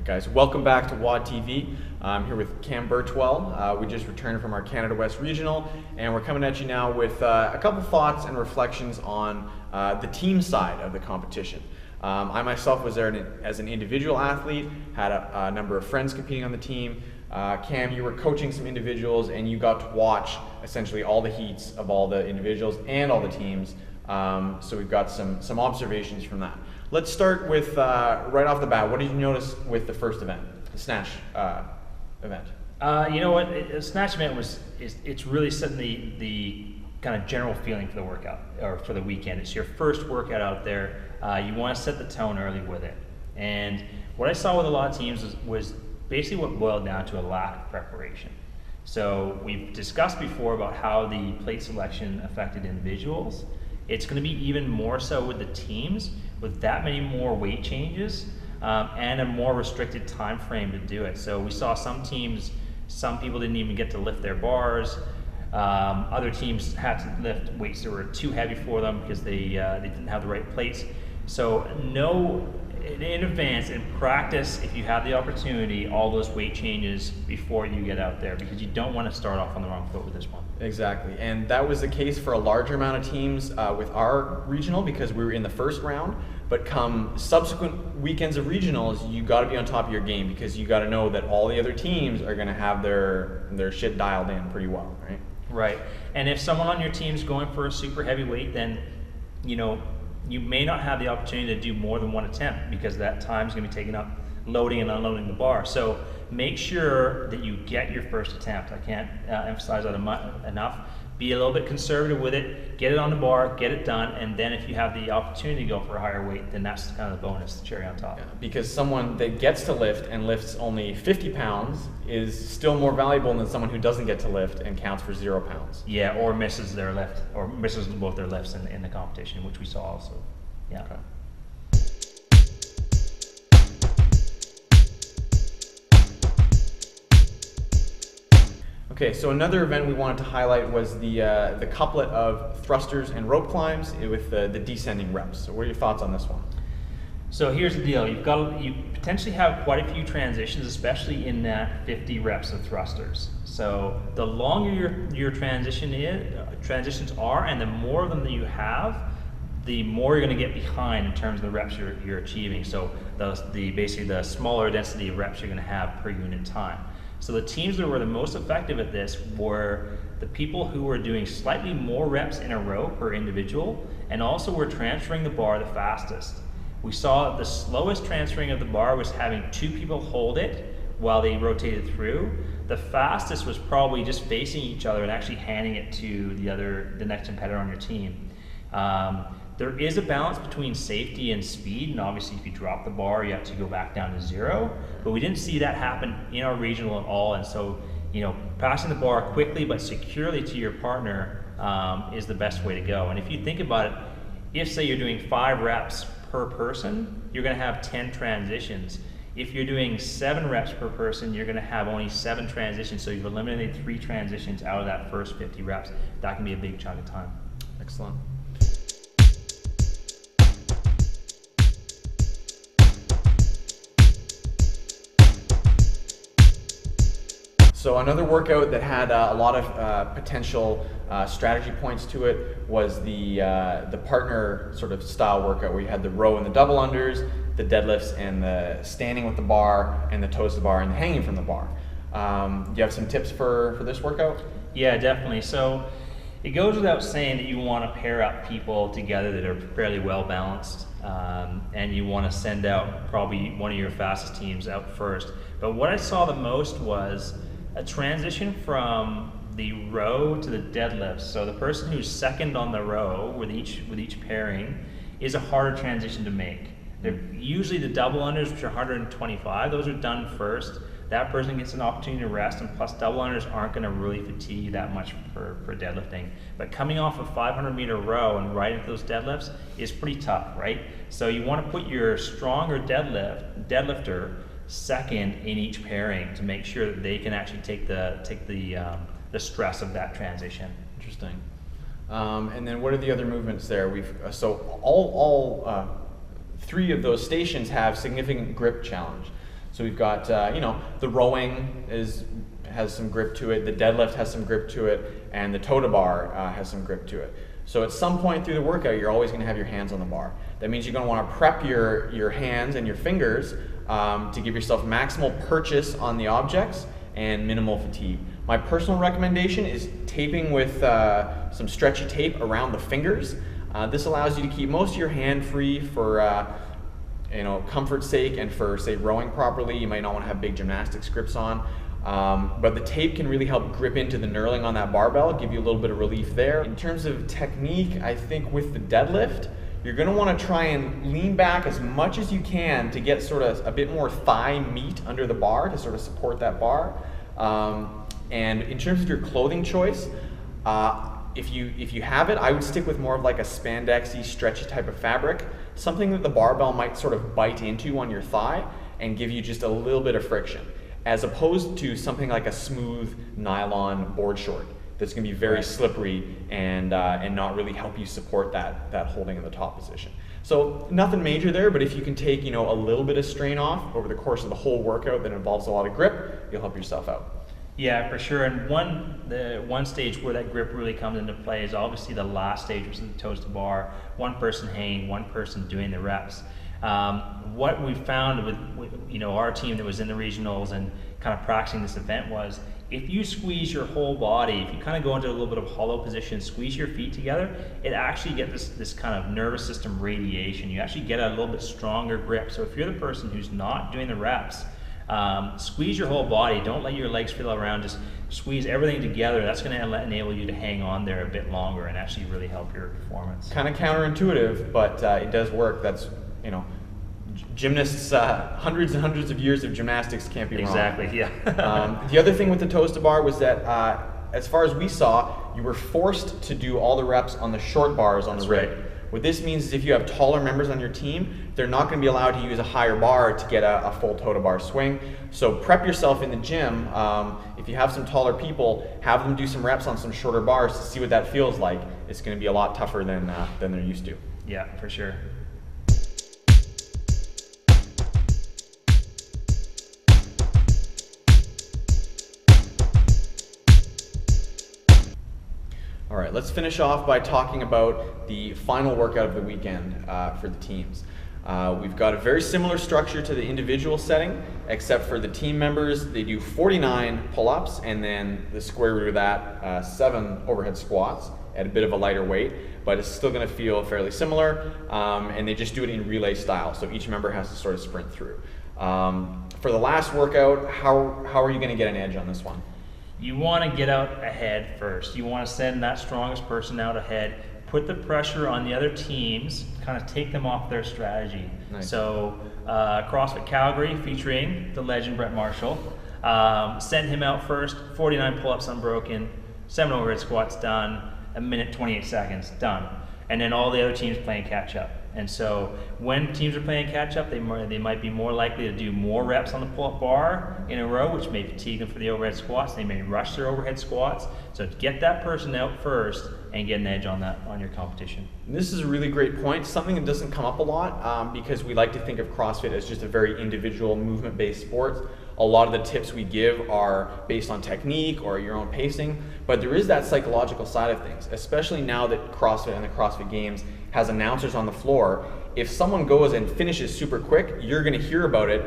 Guys, welcome back to WODtv. I'm here with Cam Burtwell. We just returned from our Canada West Regional, and we're coming at you now with a couple thoughts and reflections on the team side of the competition. I myself was there as an individual athlete, had a number of friends competing on the team. Cam, you were coaching some individuals, and you got to watch essentially all the heats of all the individuals and all the teams. So we've got some observations from that. Let's start with, right off the bat, what did you notice with the first event, the Snatch event? You know what, the Snatch event it's really setting the kind of general feeling for the workout, or for the weekend. It's your first workout out there. You want to set the tone early with it. And what I saw with a lot of teams was basically what boiled down to a lack of preparation. So we've discussed before about how the plate selection affected individuals. It's going to be even more so with the teams, with that many more weight changes and a more restricted time frame to do it. So we saw some teams, some people didn't even get to lift their bars. Other teams had to lift weights that were too heavy for them because they didn't have the right plates. So know in advance, in practice, if you have the opportunity, all those weight changes before you get out there, because you don't want to start off on the wrong foot with this one. Exactly, and that was the case for a larger amount of teams with our regional, because we were in the first round. But come subsequent weekends of regionals, you got to be on top of your game, because you got to know that all the other teams are going to have their shit dialed in pretty well, right? Right, and if someone on your team's going for a super heavy weight, then you may not have the opportunity to do more than one attempt, because that time is going to be taken up loading and unloading the bar. So make sure that you get your first attempt. I can't emphasize that enough. Be a little bit conservative with it, get it on the bar, get it done, and then if you have the opportunity to go for a higher weight, then that's kind of the bonus, the cherry on top. Yeah, because someone that gets to lift and lifts only 50 pounds is still more valuable than someone who doesn't get to lift and counts for 0 pounds. Yeah, or misses their lift, or misses both their lifts in the competition, which we saw also. Yeah. Okay. Okay, so another event we wanted to highlight was the couplet of thrusters and rope climbs with the descending reps. So what are your thoughts on this one? So here's the deal. You potentially have quite a few transitions, especially in that 50 reps of thrusters. So the longer your transitions are, and the more of them that you have, the more you're going to get behind in terms of the reps you're achieving. So basically the smaller density of reps you're going to have per unit time. So the teams that were the most effective at this were the people who were doing slightly more reps in a row per individual, and also were transferring the bar the fastest. We saw the slowest transferring of the bar was having 2 people hold it while they rotated through. The fastest was probably just facing each other and actually handing it to the next competitor on your team. There is a balance between safety and speed, and obviously if you drop the bar, you have to go back down to 0. But we didn't see that happen in our regional at all, and so passing the bar quickly but securely to your partner is the best way to go. And if you think about it, if say you're doing 5 reps per person, you're going to have 10 transitions. If you're doing 7 reps per person, you're going to have only 7 transitions, so you've eliminated 3 transitions out of that first 50 reps. That can be a big chunk of time. Excellent. So another workout that had a lot of potential strategy points to it was the partner sort of style workout, where you had the row and the double unders, the deadlifts and the standing with the bar, and the toes to the bar and the hanging from the bar. Do you have some tips for this workout? Yeah, definitely. So it goes without saying that you want to pair up people together that are fairly well balanced, and you want to send out probably one of your fastest teams out first. But what I saw the most was a transition from the row to the deadlifts. So the person who's second on the row with each pairing is a harder transition to make. They're usually the double unders, which are 125. Those are done first. That person gets an opportunity to rest, and plus double unders aren't going to really fatigue you that much for deadlifting. But coming off a 500-meter row and right into those deadlifts is pretty tough, right? So you want to put your stronger deadlifter second in each pairing to make sure that they can actually take the stress of that transition. Interesting. And then what are the other movements there? So all 3 of those stations have significant grip challenge. So we've got, the rowing has some grip to it, the deadlift has some grip to it, and the toe to bar has some grip to it. So at some point through the workout, you're always going to have your hands on the bar. That means you're going to want to prep your hands and your fingers to give yourself maximal purchase on the objects and minimal fatigue. My personal recommendation is taping with some stretchy tape around the fingers. This allows you to keep most of your hand free for comfort's sake, and for, say, rowing properly. You might not want to have big gymnastics grips on. But the tape can really help grip into the knurling on that barbell, give you a little bit of relief there. In terms of technique, I think with the deadlift, you're going to want to try and lean back as much as you can to get sort of a bit more thigh meat under the bar to sort of support that bar. And in terms of your clothing choice, if you have it, I would stick with more of like a spandexy, stretchy type of fabric, something that the barbell might sort of bite into on your thigh and give you just a little bit of friction, as opposed to something like a smooth nylon board short that's going to be very slippery and not really help you support that holding in the top position. So nothing major there, but if you can take a little bit of strain off over the course of the whole workout that involves a lot of grip, you'll help yourself out. Yeah, for sure. And the one stage where that grip really comes into play is obviously the last stage, which is the toes to bar. One person hanging, one person doing the reps. What we found with our team that was in the regionals and kind of practicing this event was, if you squeeze your whole body, if you kind of go into a little bit of hollow position, squeeze your feet together, it actually gets this kind of nervous system radiation. You actually get a little bit stronger grip. So if you're the person who's not doing the reps, squeeze your whole body. Don't let your legs feel around. Just squeeze everything together. That's going to enable you to hang on there a bit longer and actually really help your performance. Kind of counterintuitive, but it does work. That's gymnasts, hundreds and hundreds of years of gymnastics can't be wrong. Exactly. Yeah. The other thing with the toes to bar was that, as far as we saw, you were forced to do all the reps on the short bars on the rig. Right. What this means is if you have taller members on your team, they're not going to be allowed to use a higher bar to get a full toe to bar swing. So prep yourself in the gym. If you have some taller people, have them do some reps on some shorter bars to see what that feels like. It's going to be a lot tougher than they're used to. Yeah, for sure. All right, let's finish off by talking about the final workout of the weekend for the teams. We've got a very similar structure to the individual setting, except for the team members, they do 49 pull-ups, and then the square root of that, 7 overhead squats at a bit of a lighter weight, but it's still gonna feel fairly similar, and they just do it in relay style, so each member has to sort of sprint through. For the last workout, how are you gonna get an edge on this one? You want to get out ahead first. You want to send that strongest person out ahead, put the pressure on the other teams, kind of take them off their strategy. Nice. So CrossFit Calgary, featuring the legend Brett Marshall, send him out first, 49 pull-ups unbroken, 7 overhead squats done, 1 minute 28 seconds done. And then all the other teams playing catch up. And so when teams are playing catch up, they might be more likely to do more reps on the pull-up bar in a row, which may fatigue them for the overhead squats. They may rush their overhead squats. So get that person out first and get an edge on your competition. This is a really great point, something that doesn't come up a lot because we like to think of CrossFit as just a very individual movement-based sport. A lot of the tips we give are based on technique or your own pacing, but there is that psychological side of things, especially now that CrossFit and the CrossFit Games has announcers on the floor. If someone goes and finishes super quick, you're going to hear about it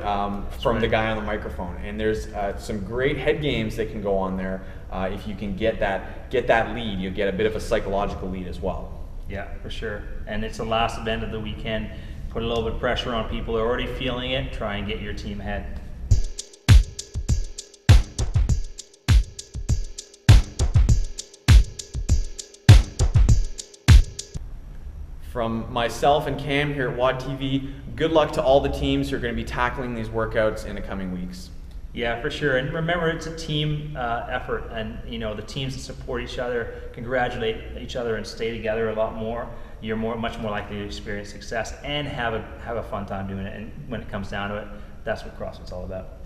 from the guy on the microphone. And there's some great head games that can go on there. If you can get that lead, you'll get a bit of a psychological lead as well. Yeah, for sure. And it's the last event of the weekend. Put a little bit of pressure on people who are already feeling it. Try and get your team ahead. From myself and Cam here at WODtv, good luck to all the teams who are going to be tackling these workouts in the coming weeks. Yeah, for sure. And remember, it's a team effort, and the teams that support each other, congratulate each other, and stay together a lot more. You're much more likely to experience success and have a fun time doing it. And when it comes down to it, that's what CrossFit's all about.